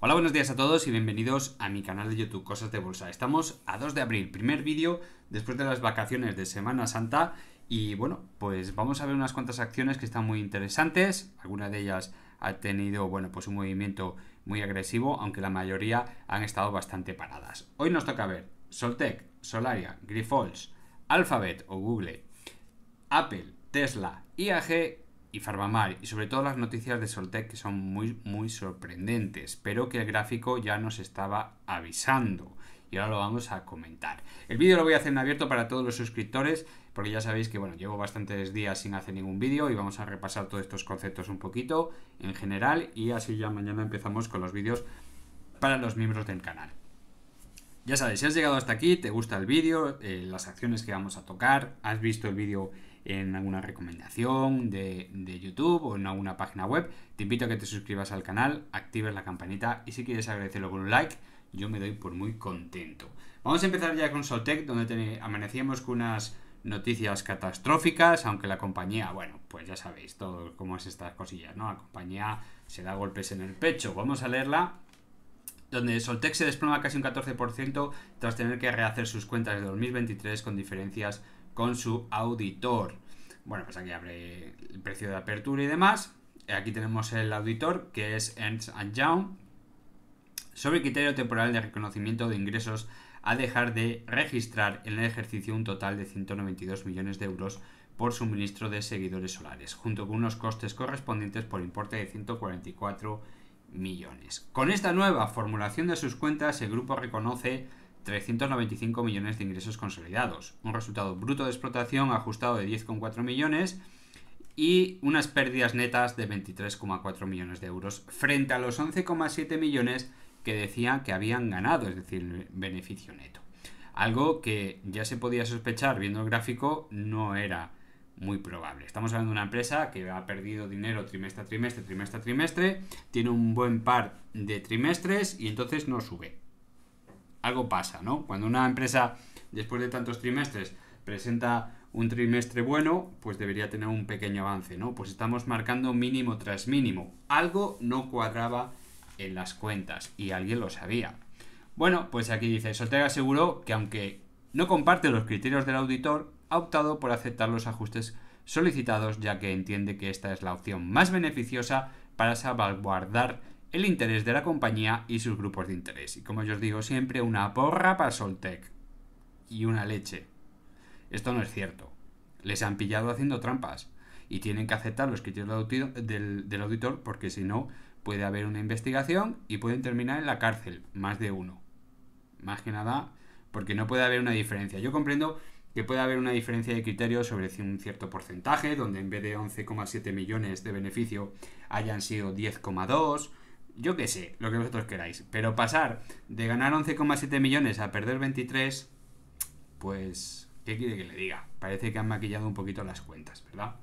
Hola, buenos días a todos y bienvenidos a mi canal de YouTube Cosas de Bolsa. Estamos a 2 de abril, primer vídeo después de las vacaciones de Semana Santa y bueno, pues vamos a ver unas cuantas acciones que están muy interesantes. Algunas de ellas han tenido, bueno, pues un movimiento muy agresivo, aunque la mayoría han estado bastante paradas. Hoy nos toca ver Soltec, Solaria, Grifols, Alphabet o Google, Apple, Tesla, IAG y Farmamar, y sobre todo las noticias de Soltec que son muy sorprendentes, pero que el gráfico ya nos estaba avisando y ahora lo vamos a comentar. El vídeo lo voy a hacer en abierto para todos los suscriptores porque ya sabéis que bueno, llevo bastantes días sin hacer ningún vídeo y vamos a repasar todos estos conceptos un poquito en general y así ya mañana empezamos con los vídeos para los miembros del canal. Ya sabes, si has llegado hasta aquí, te gusta el vídeo, las acciones que vamos a tocar, has visto el vídeo en alguna recomendación de YouTube o en alguna página web, te invito a que te suscribas al canal, actives la campanita y si quieres agradecerlo con un like, yo me doy por muy contento. Vamos a empezar ya con Soltec, donde amanecíamos con unas noticias catastróficas, aunque la compañía, bueno, pues ya sabéis todo cómo es estas cosillas, ¿no? La compañía se da golpes en el pecho. Vamos a leerla, donde Soltec se desploma casi un 14% tras tener que rehacer sus cuentas de 2023 con diferencias con su auditor. Bueno, pues aquí abre el precio de apertura y demás. Aquí tenemos el auditor, que es Ernst Young, sobre el criterio temporal de reconocimiento de ingresos a dejar de registrar en el ejercicio un total de 192 millones de euros por suministro de seguidores solares, junto con unos costes correspondientes por importe de 144 millones. Con esta nueva formulación de sus cuentas, el grupo reconoce 395 millones de ingresos consolidados, un resultado bruto de explotación ajustado de 10,4 millones y unas pérdidas netas de 23,4 millones de euros frente a los 11,7 millones que decían que habían ganado, es decir, beneficio neto. Algo que ya se podía sospechar viendo el gráfico no era muy probable. Estamos hablando de una empresa que ha perdido dinero trimestre a trimestre, trimestre a trimestre, tiene un buen par de trimestres y entonces no sube. Algo pasa, ¿no? Cuando una empresa, después de tantos trimestres, presenta un trimestre bueno, pues debería tener un pequeño avance, ¿no? Pues estamos marcando mínimo tras mínimo. Algo no cuadraba en las cuentas y alguien lo sabía. Bueno, pues aquí dice, Soltec aseguró que aunque no comparte los criterios del auditor, ha optado por aceptar los ajustes solicitados ya que entiende que esta es la opción más beneficiosa para salvaguardar el interés de la compañía y sus grupos de interés. Y como yo os digo siempre, una porra para Soltec y una leche. Esto no es cierto. Les han pillado haciendo trampas y tienen que aceptar los criterios del auditor porque si no puede haber una investigación y pueden terminar en la cárcel, más de uno. Más que nada porque no puede haber una diferencia. Yo comprendo que puede haber una diferencia de criterio sobre un cierto porcentaje, donde en vez de 11,7 millones de beneficio hayan sido 10,2, yo qué sé, lo que vosotros queráis. Pero pasar de ganar 11,7 millones a perder 23, pues, ¿qué quiere que le diga? Parece que han maquillado un poquito las cuentas, ¿verdad?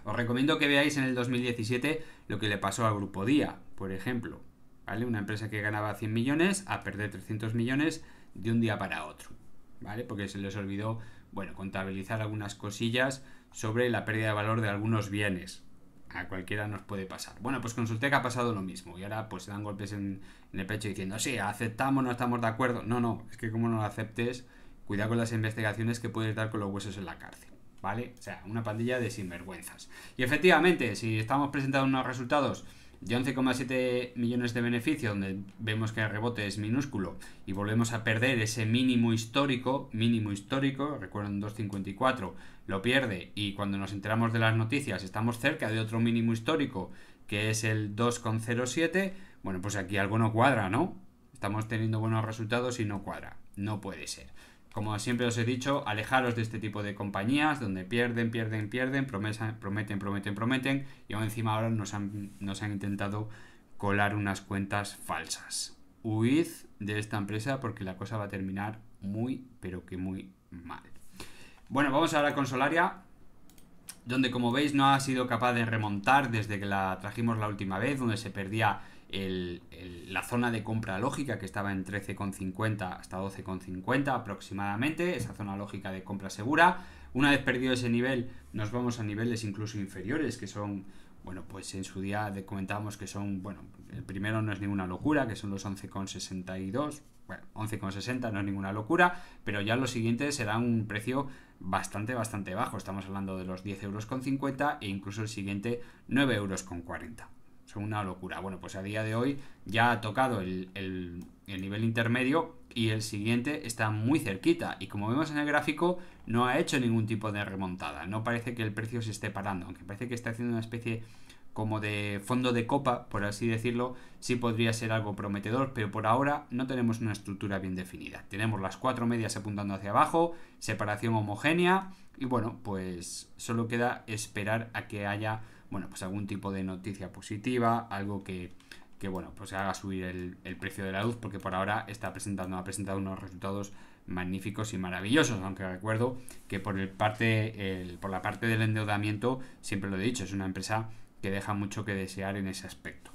Os recomiendo que veáis en el 2017 lo que le pasó al Grupo Día, por ejemplo. ¿Vale? Una empresa que ganaba 100 millones a perder 300 millones de un día para otro. ¿Vale? Porque se les olvidó, bueno, contabilizar algunas cosillas sobre la pérdida de valor de algunos bienes. A cualquiera nos puede pasar. Bueno, pues con Soltec ha pasado lo mismo y ahora pues se dan golpes en el pecho diciendo, sí, aceptamos, no estamos de acuerdo. No, es que como no lo aceptes, cuidado con las investigaciones que puedes dar con los huesos en la cárcel. ¿Vale? O sea, una pandilla de sinvergüenzas. Y efectivamente, si estamos presentando unos resultados de 11,7 millones de beneficio, donde vemos que el rebote es minúsculo y volvemos a perder ese mínimo histórico, recuerden 2,54, lo pierde y cuando nos enteramos de las noticias estamos cerca de otro mínimo histórico que es el 2,07, bueno, pues aquí algo no cuadra, ¿no? Estamos teniendo buenos resultados y no cuadra, no puede ser. Como siempre os he dicho, alejaros de este tipo de compañías donde pierden, prometen y aún encima ahora nos han intentado colar unas cuentas falsas. Huid de esta empresa porque la cosa va a terminar muy, pero que muy mal. Bueno, vamos ahora con Solaria, donde como veis no ha sido capaz de remontar desde que la trajimos la última vez, donde se perdía la zona de compra lógica que estaba en 13,50 hasta 12,50 aproximadamente, esa zona lógica de compra segura. Una vez perdido ese nivel nos vamos a niveles incluso inferiores que son bueno, pues en su día comentábamos que son, bueno, el primero no es ninguna locura, que son los 11,62. Bueno, 11,60 no es ninguna locura, pero ya los siguientes serán un precio bastante bajo. Estamos hablando de los 10,50 € e incluso el siguiente 9,40 €. Son una locura. Bueno, pues a día de hoy ya ha tocado el nivel intermedio y el siguiente está muy cerquita. Y como vemos en el gráfico, no ha hecho ningún tipo de remontada. No parece que el precio se esté parando, aunque parece que está haciendo una especie como de fondo de copa, por así decirlo. Sí podría ser algo prometedor, pero por ahora no tenemos una estructura bien definida. Tenemos las 4 medias apuntando hacia abajo, separación homogénea, y bueno, pues solo queda esperar a que haya, bueno, pues algún tipo de noticia positiva, algo que bueno, pues haga subir el precio de la luz, porque por ahora ha presentado unos resultados magníficos y maravillosos, aunque recuerdo que por la parte del endeudamiento, siempre lo he dicho, es una empresa que deja mucho que desear en ese aspecto.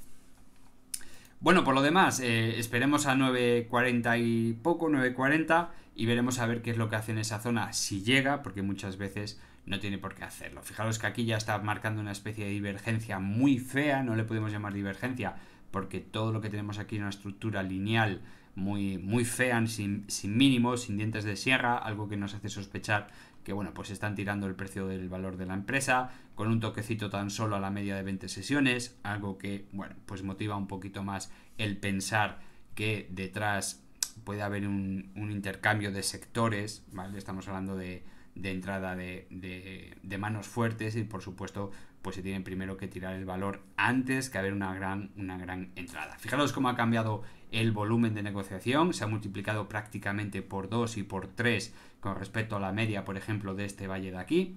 Bueno, por lo demás, esperemos a 9,40 y poco, 9,40, y veremos a ver qué es lo que hace en esa zona, si llega, porque muchas veces no tiene por qué hacerlo. Fijaros que aquí ya está marcando una especie de divergencia muy fea, no le podemos llamar divergencia, porque todo lo que tenemos aquí es una estructura lineal muy fea, sin mínimos, sin dientes de sierra, algo que nos hace sospechar que bueno, pues están tirando el precio del valor de la empresa, con un toquecito tan solo a la media de 20 sesiones, algo que bueno, pues motiva un poquito más el pensar que detrás puede haber un intercambio de sectores, ¿vale? Estamos hablando de entrada de manos fuertes y por supuesto pues se tiene primero que tirar el valor antes que haber una gran entrada. Fijaros cómo ha cambiado el volumen de negociación, se ha multiplicado prácticamente por 2 y por 3 con respecto a la media, por ejemplo, de este valle de aquí,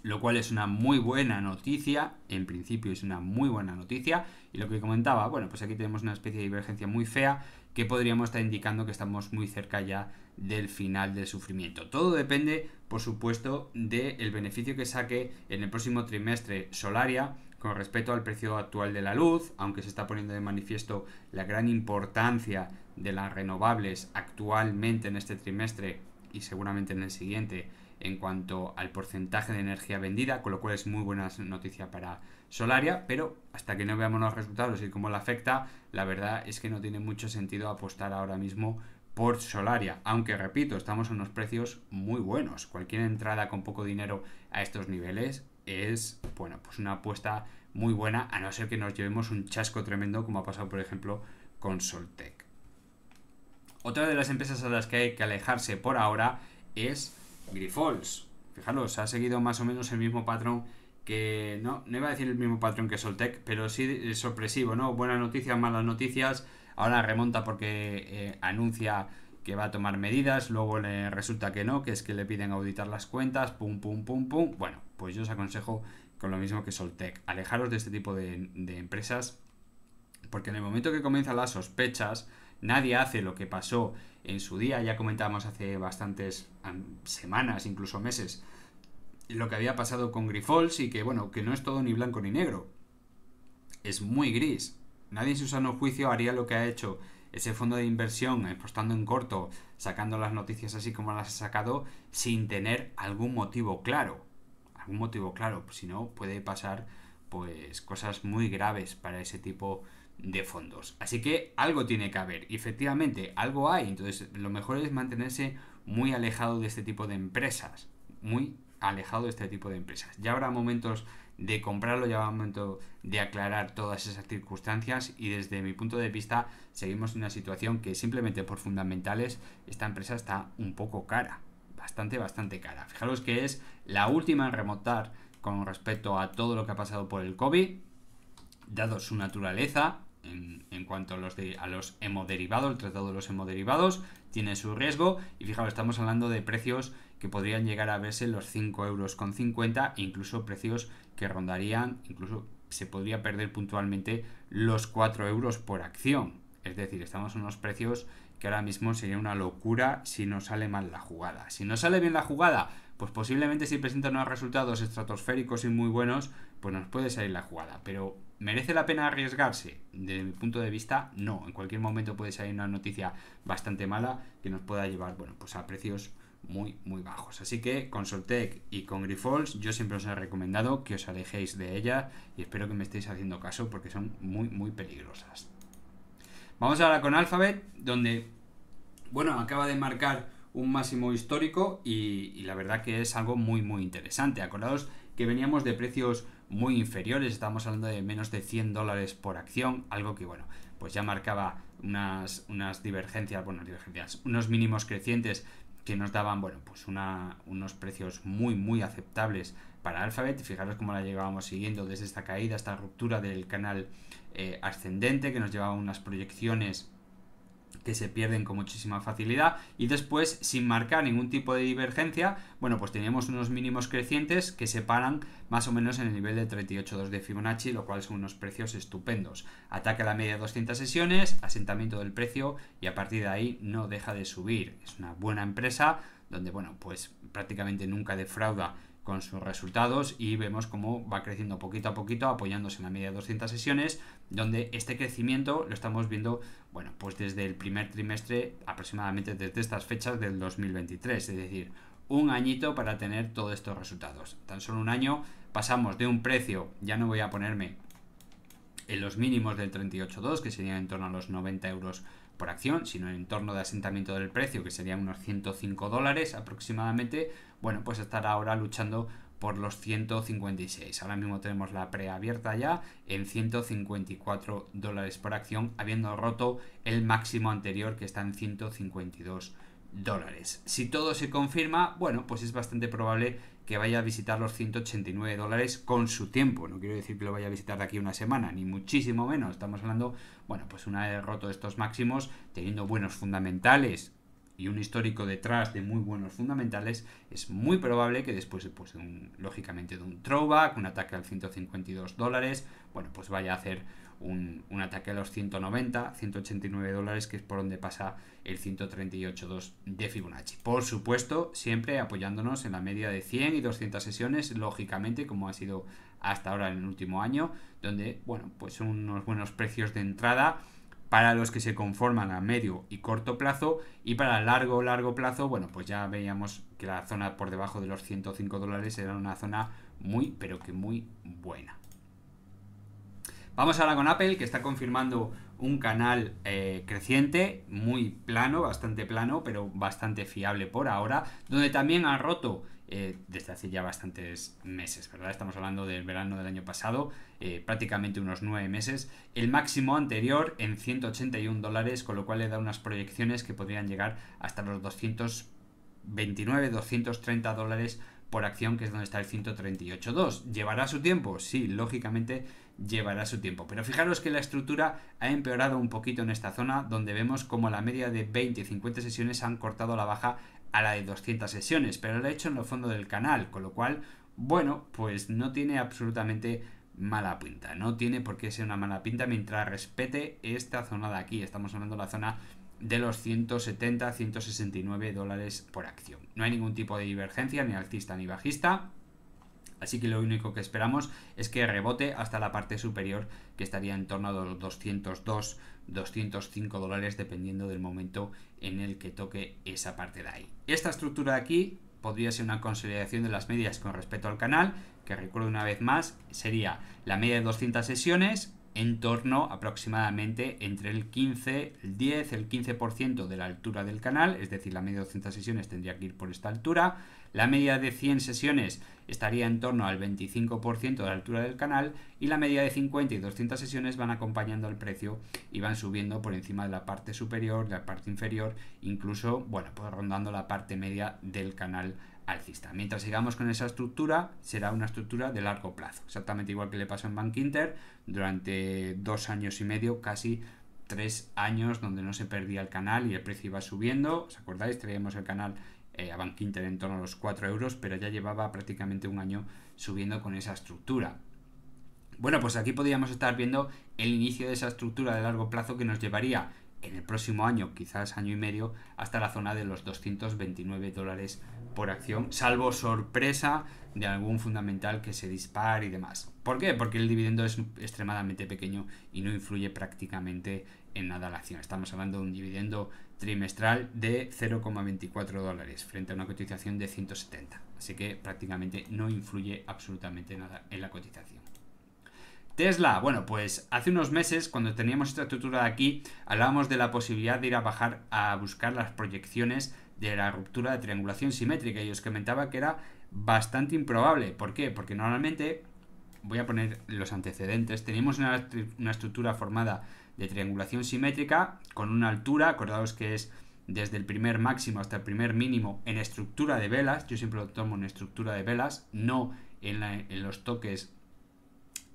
lo cual es una muy buena noticia. En principio es una muy buena noticia, y lo que comentaba, bueno, pues aquí tenemos una especie de divergencia muy fea que podríamos estar indicando que estamos muy cerca ya del final del sufrimiento. Todo depende, por supuesto, del beneficio que saque en el próximo trimestre Solaria con respecto al precio actual de la luz, aunque se está poniendo de manifiesto la gran importancia de las renovables actualmente en este trimestre y seguramente en el siguiente en cuanto al porcentaje de energía vendida, con lo cual es muy buena noticia para Solaria, pero hasta que no veamos los resultados y cómo la afecta, la verdad es que no tiene mucho sentido apostar ahora mismo por Solaria, aunque repito, estamos en unos precios muy buenos. Cualquier entrada con poco dinero a estos niveles es, bueno, pues una apuesta muy buena, a no ser que nos llevemos un chasco tremendo como ha pasado por ejemplo con Soltec. Otra de las empresas a las que hay que alejarse por ahora es Grifols. Fijaros, ha seguido más o menos el mismo patrón que, no iba a decir el mismo patrón que Soltec, pero sí sorpresivo, ¿no? Buenas noticias, malas noticias. Ahora remonta porque anuncia que va a tomar medidas, luego le resulta que no, que es que le piden auditar las cuentas, pum. Bueno, pues yo os aconsejo con lo mismo que Soltec, alejaros de este tipo de empresas, porque en el momento que comienzan las sospechas, nadie hace lo que pasó en su día. Ya comentábamos hace bastantes semanas, incluso meses, lo que había pasado con Grifols, y que bueno, que no es todo ni blanco ni negro, es muy gris. Nadie en su sano juicio haría lo que ha hecho ese fondo de inversión, apostando en corto, sacando las noticias así como las ha sacado, sin tener algún motivo claro. Si no, puede pasar pues cosas muy graves para ese tipo de fondos. Así que algo tiene que haber, y efectivamente algo hay. Entonces lo mejor es mantenerse muy alejado de este tipo de empresas, ya habrá momentos de comprarlo, ya habrá momento de aclarar todas esas circunstancias, y desde mi punto de vista seguimos en una situación que simplemente por fundamentales esta empresa está un poco cara, bastante cara. Fijaros que es la última en remontar con respecto a todo lo que ha pasado por el COVID, dado su naturaleza. En cuanto a los hemoderivados, el tratado de los hemoderivados tiene su riesgo, y fijaros, estamos hablando de precios que podrían llegar a verse los 5,50 €, incluso precios que rondarían, incluso se podría perder puntualmente los 4 € por acción. Es decir, estamos en unos precios que ahora mismo sería una locura si no sale mal la jugada. Si no sale bien la jugada, pues posiblemente si presentan unos resultados estratosféricos y muy buenos, pues nos puede salir la jugada. Pero ¿merece la pena arriesgarse? Desde mi punto de vista, no. En cualquier momento puede salir una noticia bastante mala que nos pueda llevar, bueno, pues a precios muy bajos. Así que con Soltec y con Grifols yo siempre os he recomendado que os alejéis de ella y espero que me estéis haciendo caso porque son muy peligrosas. Vamos ahora con Alphabet, donde, bueno, acaba de marcar un máximo histórico y la verdad que es algo muy interesante. Acordaos que veníamos de precios muy inferiores, estamos hablando de menos de $100 por acción, algo que, bueno, pues ya marcaba unas divergencias, unos mínimos crecientes que nos daban, bueno, pues unos precios muy aceptables para Alphabet. Fijaros cómo la llevábamos siguiendo desde esta caída, esta ruptura del canal ascendente, que nos llevaba unas proyecciones que se pierden con muchísima facilidad, y después, sin marcar ningún tipo de divergencia, bueno, pues teníamos unos mínimos crecientes que se paran más o menos en el nivel de 38.2 de Fibonacci, lo cual son unos precios estupendos. Ataca la media de 200 sesiones, asentamiento del precio, y a partir de ahí no deja de subir. Es una buena empresa donde, bueno, pues prácticamente nunca defrauda con sus resultados, y vemos cómo va creciendo poquito a poquito apoyándose en la media de 200 sesiones, donde este crecimiento lo estamos viendo, bueno, pues desde el primer trimestre, aproximadamente desde estas fechas del 2023, es decir, un añito para tener todos estos resultados. Tan solo un año pasamos de un precio, ya no voy a ponerme en los mínimos del 38.2, que serían en torno a los 90 euros por acción, sino en entorno de asentamiento del precio, que serían unos $105 aproximadamente, bueno, pues estar ahora luchando por los 156. Ahora mismo tenemos la preabierta ya en $154 por acción, habiendo roto el máximo anterior, que está en $152. Si todo se confirma, bueno, pues es bastante probable que vaya a visitar los $189 con su tiempo. No quiero decir que lo vaya a visitar de aquí a una semana, ni muchísimo menos. Estamos hablando, bueno, pues una vez roto estos máximos, teniendo buenos fundamentales y un histórico detrás de muy buenos fundamentales, es muy probable que después, pues, lógicamente, de un throwback, un ataque al $152, bueno, pues vaya a hacer un ataque a los 190, $189, que es por donde pasa el 138.2 de Fibonacci. Por supuesto, siempre apoyándonos en la media de 100 y 200 sesiones, lógicamente, como ha sido hasta ahora en el último año, donde, bueno, pues son unos buenos precios de entrada para los que se conforman a medio y corto plazo, y para largo plazo, bueno, pues ya veíamos que la zona por debajo de los $105 era una zona muy, pero que muy buena. Vamos ahora con Apple, que está confirmando un canal creciente, muy plano, bastante plano, pero bastante fiable por ahora, donde también ha roto desde hace ya bastantes meses, ¿verdad? Estamos hablando del verano del año pasado, prácticamente unos 9 meses, el máximo anterior en $181, con lo cual le da unas proyecciones que podrían llegar hasta los $229, $230 por acción, que es donde está el 138.2. ¿Llevará su tiempo? Sí, lógicamente llevará su tiempo. Pero fijaros que la estructura ha empeorado un poquito en esta zona, donde vemos como la media de 20 y 50 sesiones han cortado la baja a la de 200 sesiones, pero lo ha hecho en el fondo del canal, con lo cual, bueno, pues no tiene absolutamente mala pinta. No tiene por qué ser una mala pinta mientras respete esta zona de aquí. Estamos hablando de la zona de los 170, $169 por acción. No hay ningún tipo de divergencia, ni alcista ni bajista, así que lo único que esperamos es que rebote hasta la parte superior, que estaría en torno a los $202, $205, dependiendo del momento en el que toque esa parte de ahí. Esta estructura de aquí podría ser una consolidación de las medias con respecto al canal, que recuerdo una vez más, sería la media de 200 sesiones, en torno aproximadamente entre el 15, el 10, el 15% de la altura del canal, es decir, la media de 200 sesiones tendría que ir por esta altura, la media de 100 sesiones estaría en torno al 25% de la altura del canal, y la media de 50 y 200 sesiones van acompañando al precio y van subiendo por encima de la parte superior, de la parte inferior, incluso, bueno, pues rondando la parte media del canal alcista. Mientras sigamos con esa estructura, será una estructura de largo plazo, exactamente igual que le pasó en Bank Inter durante 2 años y medio, casi 3 años, donde no se perdía el canal y el precio iba subiendo. ¿Os acordáis? Traíamos el canal a Bank Inter en torno a los 4 euros, pero ya llevaba prácticamente un año subiendo con esa estructura. Bueno, pues aquí podríamos estar viendo el inicio de esa estructura de largo plazo, que nos llevaría en el próximo año, quizás año y medio, hasta la zona de los $229 por acción, salvo sorpresa de algún fundamental que se dispare y demás. ¿Por qué? Porque el dividendo es extremadamente pequeño y no influye prácticamente en nada la acción. Estamos hablando de un dividendo trimestral de 0,24 dólares frente a una cotización de 170. Así que prácticamente no influye absolutamente nada en la cotización. Tesla, bueno, pues hace unos meses, cuando teníamos esta estructura de aquí, hablábamos de la posibilidad de ir a bajar a buscar las proyecciones de la ruptura de triangulación simétrica y os comentaba que era bastante improbable. ¿Por qué? Porque normalmente, voy a poner los antecedentes, teníamos una estructura formada de triangulación simétrica con una altura, acordaos que es desde el primer máximo hasta el primer mínimo en estructura de velas, yo siempre lo tomo en estructura de velas, no en los toques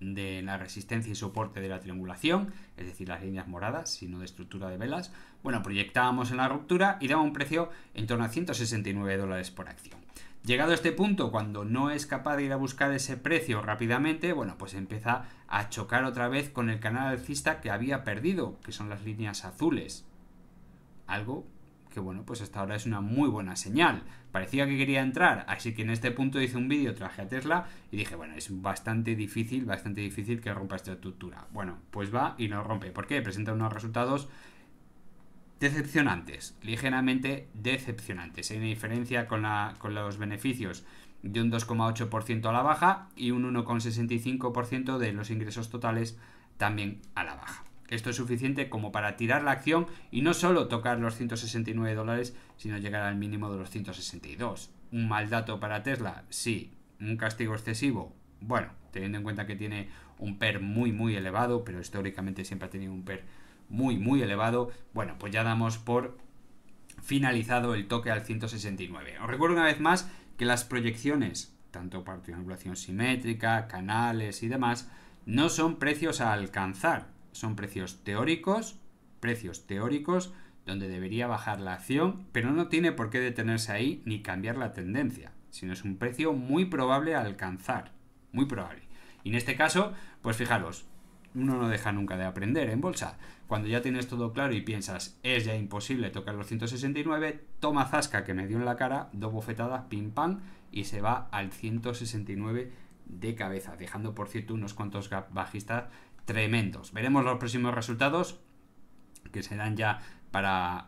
de la resistencia y soporte de la triangulación, es decir, las líneas moradas, sino de estructura de velas. Bueno, proyectábamos en la ruptura y daba un precio en torno a 169 dólares por acción. Llegado a este punto, cuando no es capaz de ir a buscar ese precio rápidamente, bueno, pues empieza a chocar otra vez con el canal alcista que había perdido, que son las líneas azules. Algo que, bueno, pues hasta ahora es una muy buena señal. Parecía que quería entrar, así que en este punto hice un vídeo, traje a Tesla y dije, bueno, es bastante difícil que rompa esta estructura. Bueno, pues va y no rompe. ¿Por qué? Presenta unos resultados decepcionantes, ligeramente decepcionantes. Hay una diferencia con los beneficios de un 2,8% a la baja y un 1,65% de los ingresos totales también a la baja. Esto es suficiente como para tirar la acción y no solo tocar los 169 dólares, sino llegar al mínimo de los 162. ¿Un mal dato para Tesla? Sí. ¿Un castigo excesivo? Bueno, teniendo en cuenta que tiene un PER muy elevado, pero históricamente siempre ha tenido un PER muy elevado, bueno, pues ya damos por finalizado el toque al 169. Os recuerdo una vez más que las proyecciones, tanto para triangulación simétrica, canales y demás, no son precios a alcanzar. Son precios teóricos donde debería bajar la acción, pero no tiene por qué detenerse ahí ni cambiar la tendencia, sino es un precio muy probable a alcanzar, muy probable. Y en este caso, pues fijaros, uno no deja nunca de aprender en bolsa. Cuando ya tienes todo claro y piensas, es ya imposible tocar los 169, toma zasca que me dio en la cara, dos bofetadas, pim pam, y se va al 169 de cabeza, dejando por cierto unos cuantos gap bajistas tremendos. Veremos los próximos resultados, que serán ya para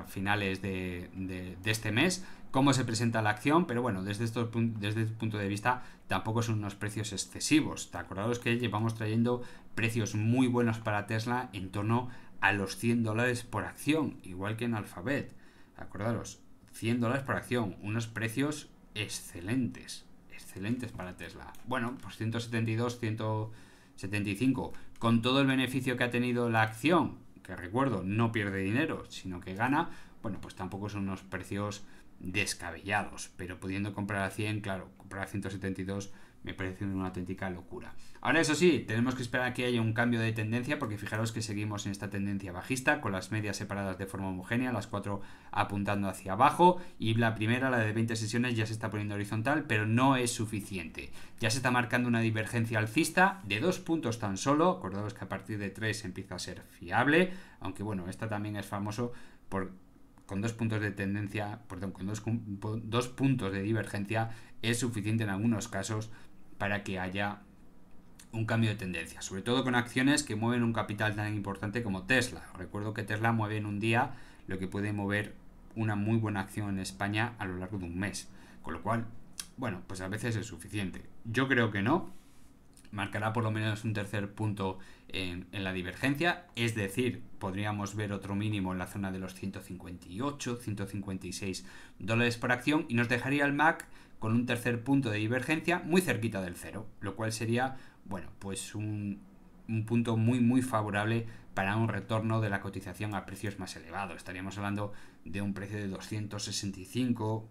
finales de este mes, cómo se presenta la acción, pero bueno, desde este punto de vista tampoco son unos precios excesivos. Acordaos que llevamos trayendo precios muy buenos para Tesla en torno a los 100 dólares por acción, igual que en Alphabet. Acordaros, 100 dólares por acción, unos precios excelentes para Tesla. Bueno, pues 172, 175, con todo el beneficio que ha tenido la acción, que recuerdo, no pierde dinero, sino que gana, bueno, pues tampoco son unos precios descabellados, pero pudiendo comprar a 100, claro, comprar a 172 me parece una auténtica locura. Ahora, eso sí, tenemos que esperar a que haya un cambio de tendencia, porque fijaros que seguimos en esta tendencia bajista, con las medias separadas de forma homogénea, las 4 apuntando hacia abajo, y la primera, la de 20 sesiones, ya se está poniendo horizontal, pero no es suficiente. Ya se está marcando una divergencia alcista de 2 puntos tan solo, acordaos que a partir de 3 empieza a ser fiable, aunque bueno, esta también es famoso con 2 puntos de tendencia, perdón, con dos puntos de divergencia es suficiente en algunos casos para que haya un cambio de tendencia, sobre todo con acciones que mueven un capital tan importante como Tesla. Recuerdo que Tesla mueve en un día lo que puede mover una muy buena acción en España a lo largo de un mes, con lo cual, bueno, pues a veces es suficiente. Yo creo que no, marcará por lo menos un tercer punto en la divergencia, es decir, podríamos ver otro mínimo en la zona de los 158, 156 dólares por acción y nos dejaría el MAC con un tercer punto de divergencia muy cerquita del cero, lo cual sería, bueno, pues un punto muy favorable para un retorno de la cotización a precios más elevados. Estaríamos hablando de un precio de 265,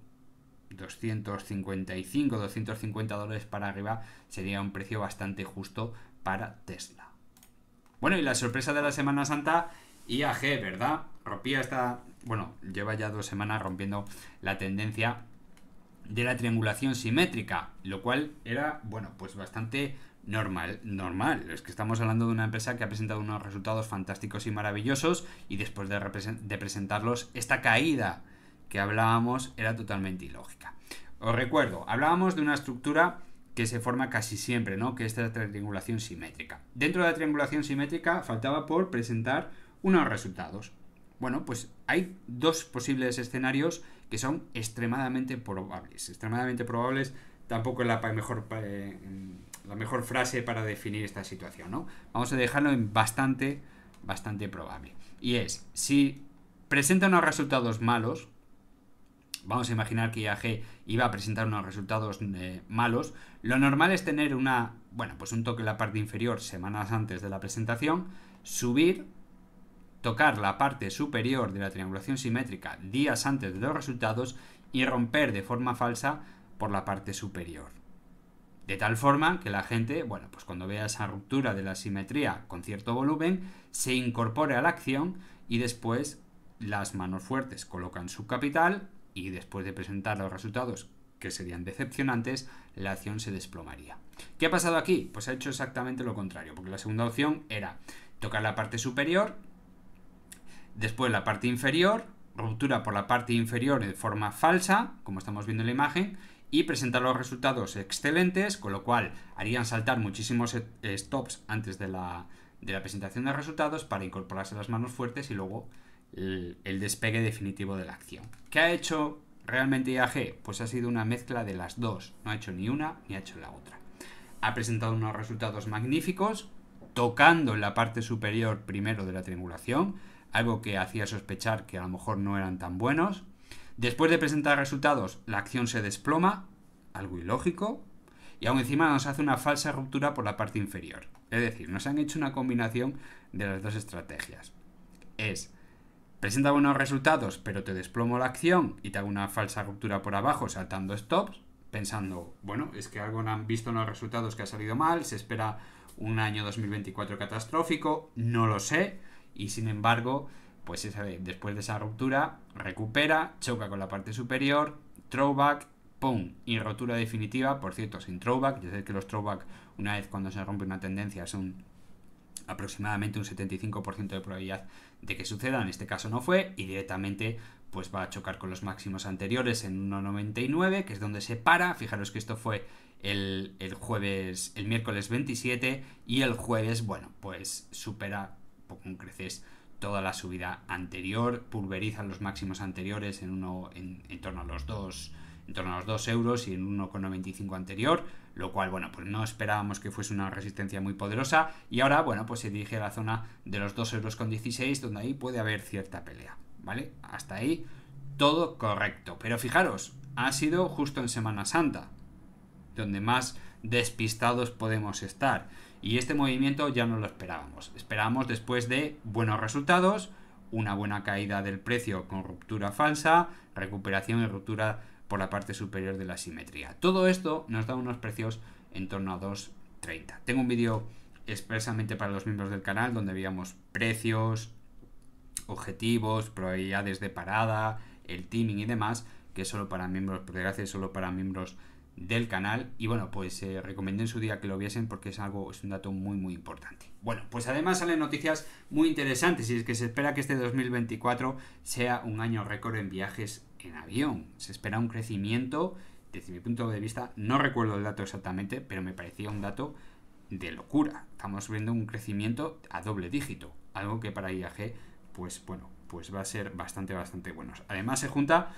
255, 250 dólares para arriba, sería un precio bastante justo para Tesla. Bueno, y la sorpresa de la Semana Santa, IAG, ¿verdad? Lleva ya 2 semanas rompiendo la tendencia de la triangulación simétrica, lo cual era, bueno, pues bastante normal. Es que estamos hablando de una empresa que ha presentado unos resultados fantásticos y maravillosos, y después de presentarlos, esta caída que hablábamos era totalmente ilógica. Os recuerdo, hablábamos de una estructura que se forma casi siempre, ¿no? Que es la triangulación simétrica. Dentro de la triangulación simétrica faltaba por presentar unos resultados. Bueno, pues hay dos posibles escenarios que son extremadamente probables. Extremadamente probables tampoco es la mejor frase para definir esta situación, ¿no? Vamos a dejarlo en bastante probable. Y es, si presenta unos resultados malos, vamos a imaginar que IAG iba a presentar unos resultados malos, lo normal es tener un toque en la parte inferior semanas antes de la presentación, subir, tocar la parte superior de la triangulación simétrica días antes de los resultados y romper de forma falsa por la parte superior. De tal forma que la gente, pues cuando vea esa ruptura de la simetría con cierto volumen, se incorpore a la acción y después las manos fuertes colocan su capital y después de presentar los resultados que serían decepcionantes, la acción se desplomaría. ¿Qué ha pasado aquí? Pues ha hecho exactamente lo contrario, porque la segunda opción era tocar la parte superior, después la parte inferior, ruptura por la parte inferior de forma falsa, como estamos viendo en la imagen, y presentar los resultados excelentes, con lo cual harían saltar muchísimos stops antes de la presentación de resultados para incorporarse las manos fuertes y luego el despegue definitivo de la acción. ¿Qué ha hecho realmente IAG? Pues ha sido una mezcla de las dos, no ha hecho ni una ni ha hecho la otra. Ha presentado unos resultados magníficos, tocando en la parte superior primero de la triangulación, algo que hacía sospechar que a lo mejor no eran tan buenos. Después de presentar resultados, la acción se desploma, algo ilógico, y aún encima nos hace una falsa ruptura por la parte inferior. Es decir, nos han hecho una combinación de las dos estrategias. Presenta buenos resultados, pero te desplomo la acción y te hago una falsa ruptura por abajo saltando stops, pensando, es que algo han visto en los resultados que ha salido mal, se espera un año 2024 catastrófico, no lo sé, y sin embargo, pues después de esa ruptura, recupera, choca con la parte superior, throwback, ¡pum! Y rotura definitiva, por cierto, sin throwback. Ya sé que los throwback, una vez cuando se rompe una tendencia, son aproximadamente un 75% de probabilidad de que suceda. En este caso no fue, y directamente pues va a chocar con los máximos anteriores en 1,99, que es donde se para. Fijaros que esto fue el miércoles 27, y el jueves, pues supera con creces toda la subida anterior, pulverizan los máximos anteriores en torno a los 2 euros y en 1,95 anterior, lo cual, pues no esperábamos que fuese una resistencia muy poderosa, y ahora, pues se dirige a la zona de los 2,16 euros, donde ahí puede haber cierta pelea, ¿vale? Hasta ahí todo correcto, pero fijaros, ha sido justo en Semana Santa, donde más despistados podemos estar, y este movimiento ya no lo esperábamos después de buenos resultados, una buena caída del precio con ruptura falsa, recuperación y ruptura por la parte superior de la simetría. Todo esto nos da unos precios en torno a 2,30. Tengo un vídeo expresamente para los miembros del canal donde veíamos precios, objetivos, probabilidades de parada, el timing y demás, que es solo para miembros, por desgracia, solo para miembros del canal, y pues recomendé en su día que lo viesen porque es un dato muy muy importante. Pues además salen noticias muy interesantes, y es que se espera que este 2024 sea un año récord en viajes en avión. Se espera un crecimiento, desde mi punto de vista, no recuerdo el dato exactamente, pero me parecía un dato de locura. Estamos viendo un crecimiento a doble dígito, algo que para IAG pues va a ser bastante bueno. Además se junta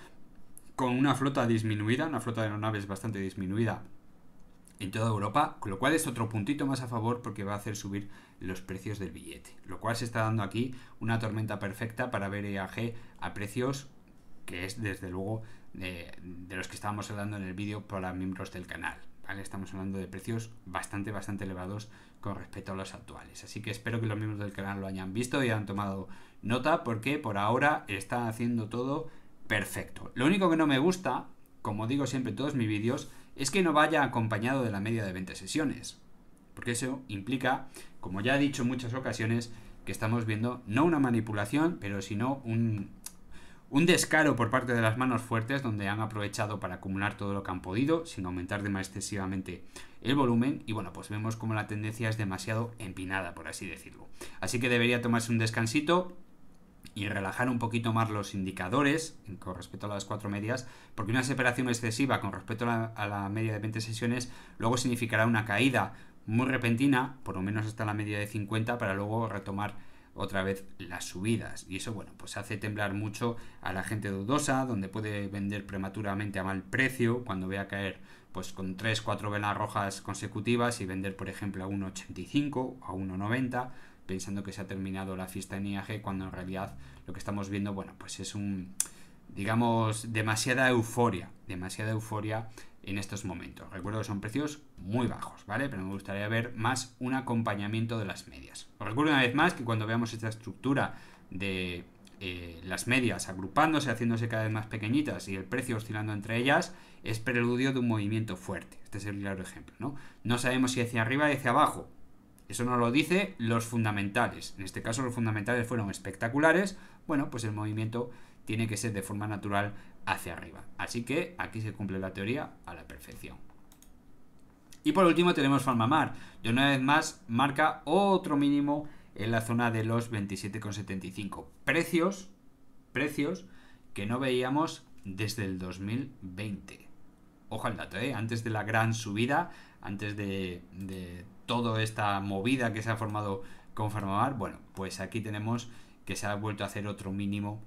con una flota disminuida, una flota de aeronaves bastante disminuida en toda Europa, con lo cual es otro puntito más a favor porque va a hacer subir los precios del billete, lo cual se está dando aquí una tormenta perfecta para ver IAG a precios que es desde luego de los que estábamos hablando en el vídeo para miembros del canal, ¿vale? Estamos hablando de precios bastante elevados con respecto a los actuales, así que espero que los miembros del canal lo hayan visto y hayan tomado nota, porque por ahora está haciendo todo perfecto. Lo único que no me gusta, como digo siempre en todos mis vídeos, es que no vaya acompañado de la media de 20 sesiones, porque eso implica, como ya he dicho en muchas ocasiones, que estamos viendo no una manipulación, pero sino un descaro por parte de las manos fuertes, donde han aprovechado para acumular todo lo que han podido sin aumentar demasiado excesivamente el volumen, y pues vemos como la tendencia es demasiado empinada, por así decirlo. Así que debería tomarse un descansito y relajar un poquito más los indicadores con respecto a las 4 medias, porque una separación excesiva con respecto a la media de 20 sesiones luego significará una caída muy repentina, por lo menos hasta la media de 50, para luego retomar otra vez las subidas, y eso, bueno, pues hace temblar mucho a la gente dudosa, donde puede vender prematuramente a mal precio cuando vea caer pues con 3-4 velas rojas consecutivas y vender, por ejemplo, a 1,85 a 1,90, pensando que se ha terminado la fiesta en IAG, cuando en realidad lo que estamos viendo, bueno, pues es digamos, demasiada euforia en estos momentos. Recuerdo que son precios muy bajos, ¿vale? Pero me gustaría ver más un acompañamiento de las medias. Os recuerdo una vez más que cuando veamos esta estructura de las medias agrupándose, haciéndose cada vez más pequeñitas y el precio oscilando entre ellas, es preludio de un movimiento fuerte. Este es el claro ejemplo, ¿no? No sabemos si hacia arriba o hacia abajo. Eso nos lo dice los fundamentales. En este caso los fundamentales fueron espectaculares. Bueno, pues el movimiento tiene que ser de forma natural hacia arriba. Así que aquí se cumple la teoría a la perfección. Y por último tenemos Farmamar. Y una vez más marca otro mínimo en la zona de los 27,75. Precios que no veíamos desde el 2020. Ojo al dato, antes de la gran subida, antes de toda esta movida que se ha formado con Farmamar, bueno, pues aquí tenemos que se ha vuelto a hacer otro mínimo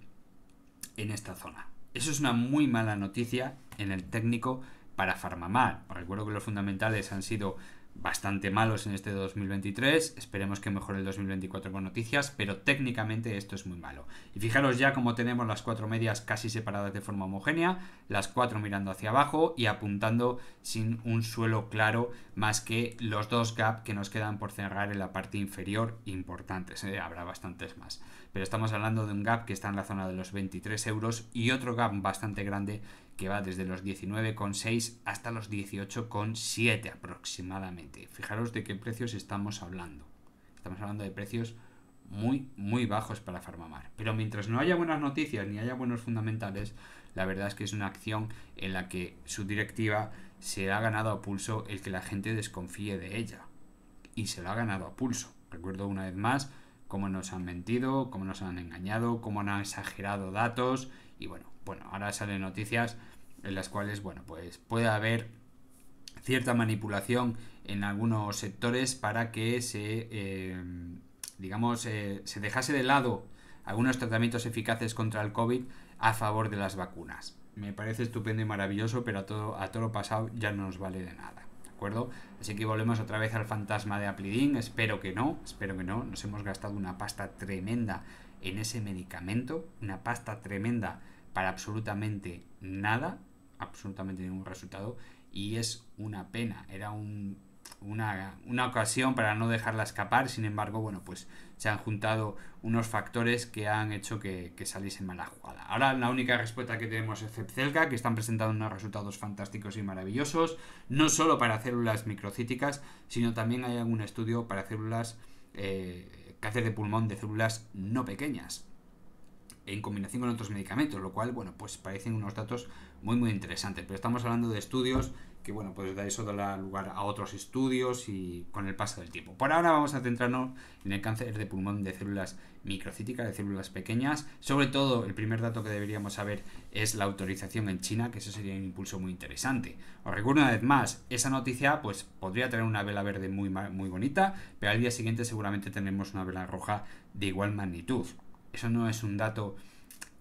en esta zona. Eso es una muy mala noticia en el técnico para Farmamar. Os recuerdo que los fundamentales han sido bastante malos en este 2023, esperemos que mejore el 2024 con noticias, pero técnicamente esto es muy malo. Y fijaros ya cómo tenemos las 4 medias casi separadas de forma homogénea, las 4 mirando hacia abajo y apuntando sin un suelo claro, más que los 2 gaps que nos quedan por cerrar en la parte inferior importantes, habrá bastantes más. Pero estamos hablando de un gap que está en la zona de los 23 euros y otro gap bastante grande que va desde los 19,6 hasta los 18,7 aproximadamente. Fijaros de qué precios estamos hablando. Estamos hablando de precios muy bajos para Farmamar. Pero mientras no haya buenas noticias ni haya buenos fundamentales, la verdad es que es una acción en la que su directiva se ha ganado a pulso el que la gente desconfíe de ella. Y se lo ha ganado a pulso. Recuerdo una vez más cómo nos han mentido, cómo nos han engañado, cómo han exagerado datos. Y bueno, ahora salen noticias en las cuales, bueno, pues puede haber cierta manipulación en algunos sectores para que se dejase de lado algunos tratamientos eficaces contra el COVID a favor de las vacunas. Me parece estupendo y maravilloso, pero a todo lo pasado ya no nos vale de nada, ¿de acuerdo? Así que volvemos otra vez al fantasma de Aplidin. Espero que no. Nos hemos gastado una pasta tremenda en ese medicamento, una pasta tremenda para absolutamente nada, absolutamente ningún resultado, y es una pena. Era una ocasión para no dejarla escapar. Sin embargo, bueno, pues se han juntado unos factores que han hecho que saliese mala jugada. Ahora la única respuesta que tenemos es Zepzelca, que están presentando unos resultados fantásticos y maravillosos, no solo para células microcíticas, sino también hay algún estudio para células cáncer de pulmón de células no pequeñas, en combinación con otros medicamentos, lo cual, bueno, pues parecen unos datos muy interesantes. Pero estamos hablando de estudios que, bueno, pues eso da lugar a otros estudios y con el paso del tiempo. Por ahora vamos a centrarnos en el cáncer de pulmón de células microcíticas, de células pequeñas. Sobre todo, el primer dato que deberíamos saber es la autorización en China, que eso sería un impulso muy interesante. Os recuerdo una vez más, esa noticia pues podría tener una vela verde muy bonita, pero al día siguiente seguramente tendremos una vela roja de igual magnitud. Eso no es un dato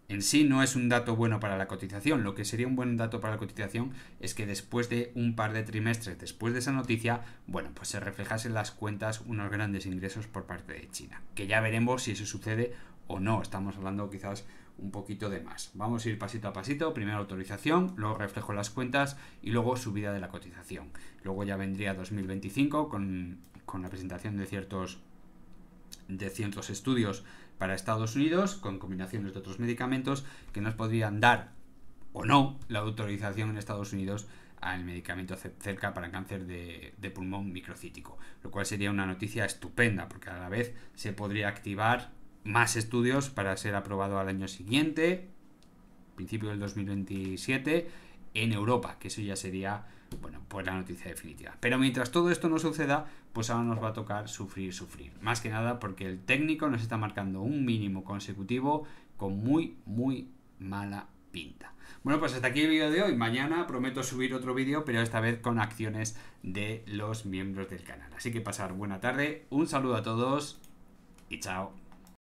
en sí, no es un dato bueno para la cotización. Lo que sería un buen dato para la cotización es que después de un par de trimestres, después de esa noticia, bueno, pues se reflejasen en las cuentas unos grandes ingresos por parte de China. Que ya veremos si eso sucede o no. Estamos hablando quizás un poquito de más. Vamos a ir pasito a pasito. Primero autorización, luego reflejo en las cuentas y luego subida de la cotización. Luego ya vendría 2025 con la presentación de ciertos estudios para Estados Unidos con combinaciones de otros medicamentos que nos podrían dar o no la autorización en Estados Unidos al medicamento Zepzelca para cáncer de pulmón microcítico, lo cual sería una noticia estupenda porque a la vez se podría activar más estudios para ser aprobado al año siguiente, principio del 2027, en Europa, que eso ya sería, bueno, pues la noticia definitiva. Pero mientras todo esto no suceda, pues ahora nos va a tocar sufrir. Más que nada porque el técnico nos está marcando un mínimo consecutivo con muy mala pinta. Bueno, pues hasta aquí el vídeo de hoy. Mañana prometo subir otro vídeo, pero esta vez con acciones de los miembros del canal. Así que pasar buena tarde, un saludo a todos y chao.